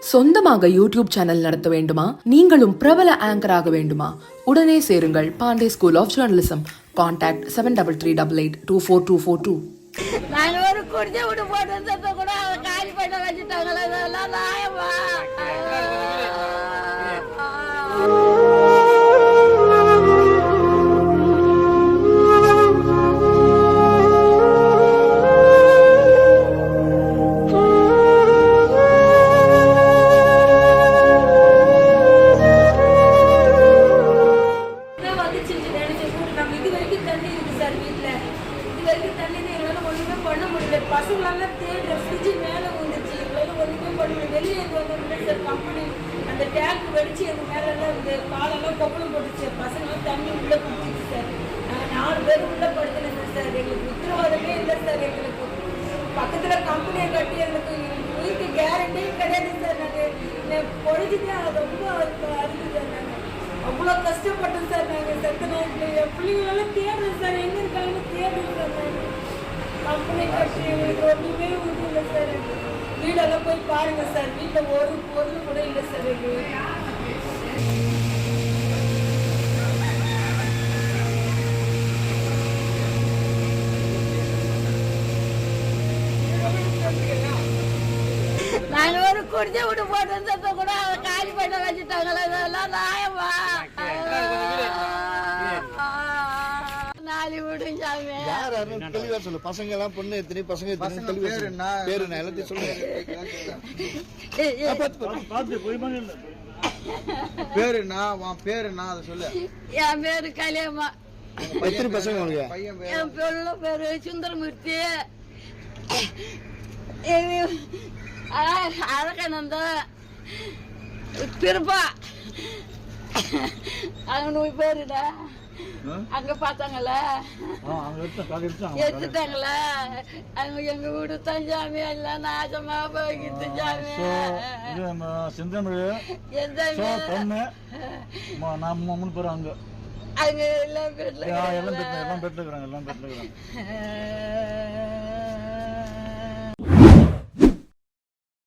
சொந்தமாக YouTube channel நடத்த வேண்டுமா? நீங்களும் பிரபல ஆங்கர் ஆக வேண்டுமா? உடனே சேருங்கள் Pandey school of journalism. Contact 7388242242. நான் ஒரு குடிச்ச விட்டு போட்டு கூட அதை காலி பண்ண வச்சுட்டாங்களே, இதெல்லாம் நியாயமா? பசங்களெல்லாம் தேடுற ஃப்ரிட்ஜு மேலே வந்துச்சு, எங்களால் ஒன்றுமே பண்ண முடியும். வெளியே வந்து சார் கம்பெனி அந்த டேங்க் வெடிச்சு அது மேலெல்லாம் இந்த காலெல்லாம் கொப்பளம் போட்டுச்சு. பசங்களாம் தண்ணி உள்ளே குடிச்சிச்சு சார். நாங்கள் 4 பேர் உள்ளே படுத்துனங்க சார். எங்களுக்கு உத்தரவாதமே இல்லை சார். எங்களுக்கு பக்கத்தில் கம்பெனியை கட்டி எங்களுக்கு உயிருக்கு கேரண்டியும் கிடையாது சார். நாங்கள் பொழுதுதான் ரொம்ப அறுது சார். நாங்கள் அவ்வளோ கஷ்டப்பட்டோம் சார். நாங்கள் செத்த நேரத்தில் என் பிள்ளைங்களெல்லாம் தேடுறோம் சார். எங்கே இருக்காங்கன்னு தேடுறோம் சார். நாங்கள் கம்பெனி கட்டி எங்களுக்கு ஒன்றுமே இல்லை சார். வீடெல்லாம் போய் பாருங்க சார். வீட்டில் ஒரு பொருள் கூட இல்லை சார். எங்களுக்கு நாங்கள் ஒரு குடிச்ச விட்டு போட்டு கூட அதை காலி பண்ண வச்சுட்டாங்களே, இதெல்லாம் நியாயமா? பசங்க எல்லாம் பொண்ணு எத்தனை பசங்க பேரு எல்லாத்தையும் சொல்லுங்க. பேரு நான் பேரு நான் அதை சொல்லு. என் பேரு கலியம்மா. எத்தனை பசங்க உங்களுக்கு? என் பிள்ளை பேரு சுந்தரமூர்த்தி. அழகானந்த திருப்பா. அங்க 100 பேருடா. அங்க பார்த்தாங்கள எடுத்துட்டாங்களா? அங்க எங்க வீடு தான் சாமி எல்லாம் நாசமா போய்கிட்டு சாமி. அங்க எல்லாம் பெட்ல